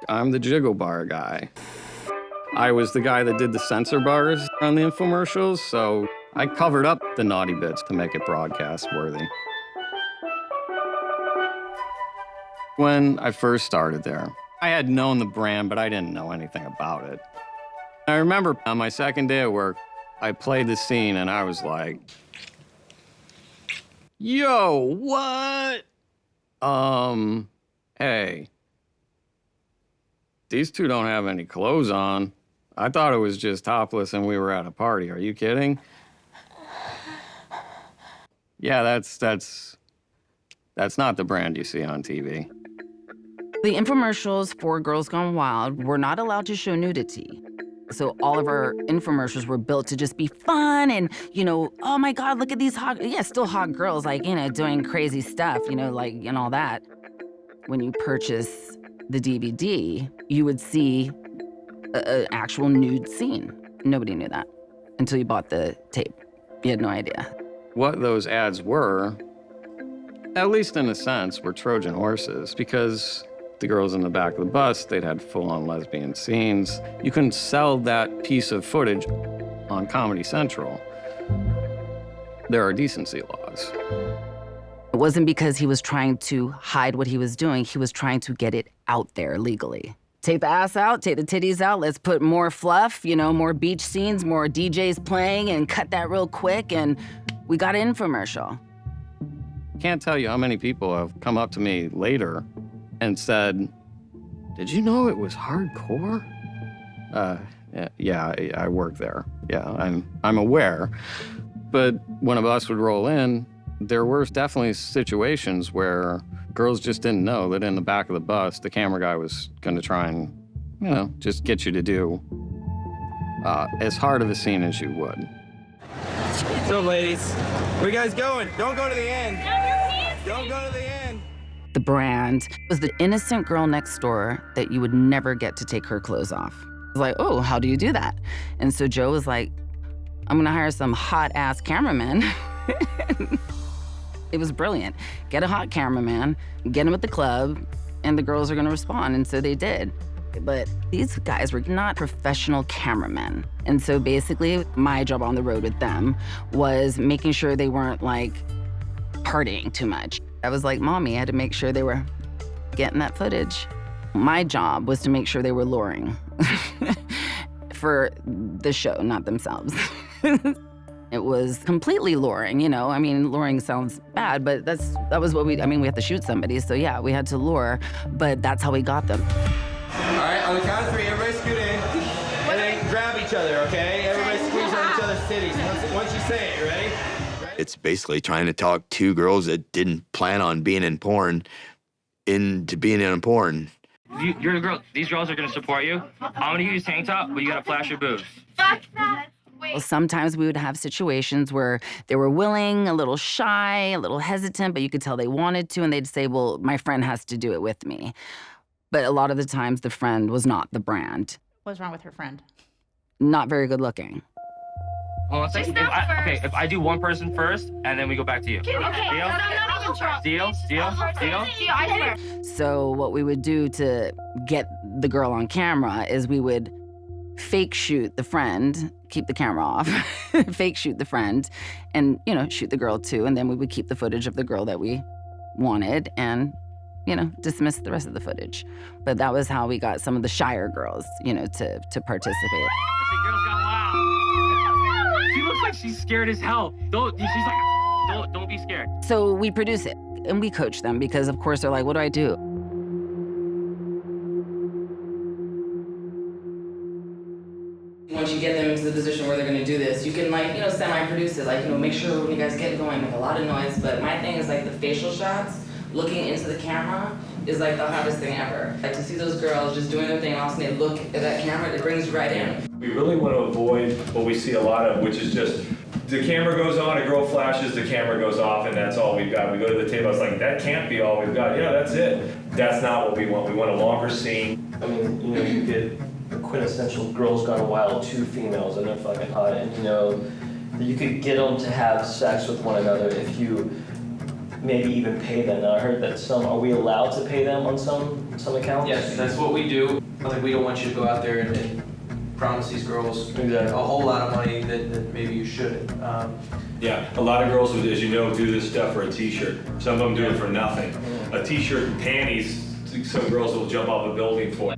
I'm the Jiggle bar guy. I was the guy that did the censor bars on the infomercials, so I covered up the naughty bits to make it broadcast worthy. When I first started there, I had known the brand, but I didn't know anything about it. I remember on my second day at work, I played the scene and I was like, yo, what? Hey, these two don't have any clothes on. I thought it was just topless and we were at a party. Are you kidding? Yeah, that's not the brand you see on TV. The infomercials for Girls Gone Wild were not allowed to show nudity. So all of our infomercials were built to just be fun and, oh my God, look at these still hot girls, doing crazy stuff, and all that. When you purchase the DVD, you would see an actual nude scene. Nobody knew that until you bought the tape. You had no idea. What those ads were, at least in a sense, were Trojan horses, because the girls in the back of the bus, they'd had full-on lesbian scenes. You couldn't sell that piece of footage on Comedy Central. There are decency laws. It wasn't because he was trying to hide what he was doing. He was trying to get it out there legally. Take the ass out, take the titties out, let's put more fluff, more beach scenes, more DJs playing, and cut that real quick, and we got an infomercial. Can't tell you how many people have come up to me later and said, did you know it was hardcore? Yeah, I work there. Yeah, I'm aware. But when a bus would roll in, there were definitely situations where girls just didn't know that in the back of the bus, the camera guy was gonna try and, just get you to do as hard of a scene as you would. So, ladies, where you guys going? Don't go to the end. Don't go to the end. The brand was the innocent girl next door that you would never get to take her clothes off. I was like, oh, how do you do that? And so Joe was like, I'm gonna hire some hot-ass cameraman. It was brilliant. Get a hot cameraman, get him at the club, and the girls are gonna respond, and so they did. But these guys were not professional cameramen. And so basically, my job on the road with them was making sure they weren't partying too much. I was like mommy, I had to make sure they were getting that footage. My job was to make sure they were luring for the show, not themselves. It was completely luring, luring sounds bad, but that was what we had to shoot somebody, so yeah, we had to lure, but that's how we got them. All right, on the count of three, everybody scoot in, and then grab each other, okay? Everybody squeeze on each other's titties. Once you say it, you ready? It's basically trying to talk two girls that didn't plan on being in porn into being in porn. You're a girl. These girls are gonna support you. I'm gonna use tank top, but you gotta flash your boobs. Fuck that. Well, sometimes we would have situations where they were willing, a little shy, a little hesitant, but you could tell they wanted to, and they'd say, well, my friend has to do it with me. But a lot of the times, the friend was not the brand. What's wrong with her friend? Not very good looking. Well, if I do one person first, and then we go back to you. Okay. Deal? I swear. So what we would do to get the girl on camera is we would fake shoot the friend, keep the camera off, fake shoot the friend, and, shoot the girl too, and then we would keep the footage of the girl that we wanted and, dismiss the rest of the footage. But that was how we got some of the shyer girls, to participate. Girls Gone Wild. She looks like she's scared as hell. Don't be scared. So we produce it, and we coach them because, of course, they're like, what do I do? Once you get them into the position where they're gonna do this, you can semi-produce it, make sure when you guys get going, make a lot of noise. But my thing is the facial shots, looking into the camera is the hardest thing ever. To see those girls just doing their thing, and all of a sudden they look at that camera, it brings you right in. We really want to avoid what we see a lot of, which is just the camera goes on, a girl flashes, the camera goes off, and that's all we've got. We go to the table, it's like, that can't be all we've got. Yeah, that's it. That's not what we want. We want a longer scene. You get a quintessential Girls Gone Wild, two females, and they're fucking hot, and you could get them to have sex with one another if you maybe even pay them. Now I heard that are we allowed to pay them on some some accounts? Yes, that's what we do. Like, we don't want you to go out there and promise these girls Exactly. a whole lot of money that maybe you shouldn't. Yeah, a lot of girls, as you know, do this stuff for a t-shirt. Some of them do it for nothing. A t-shirt and panties, some girls will jump off a building for.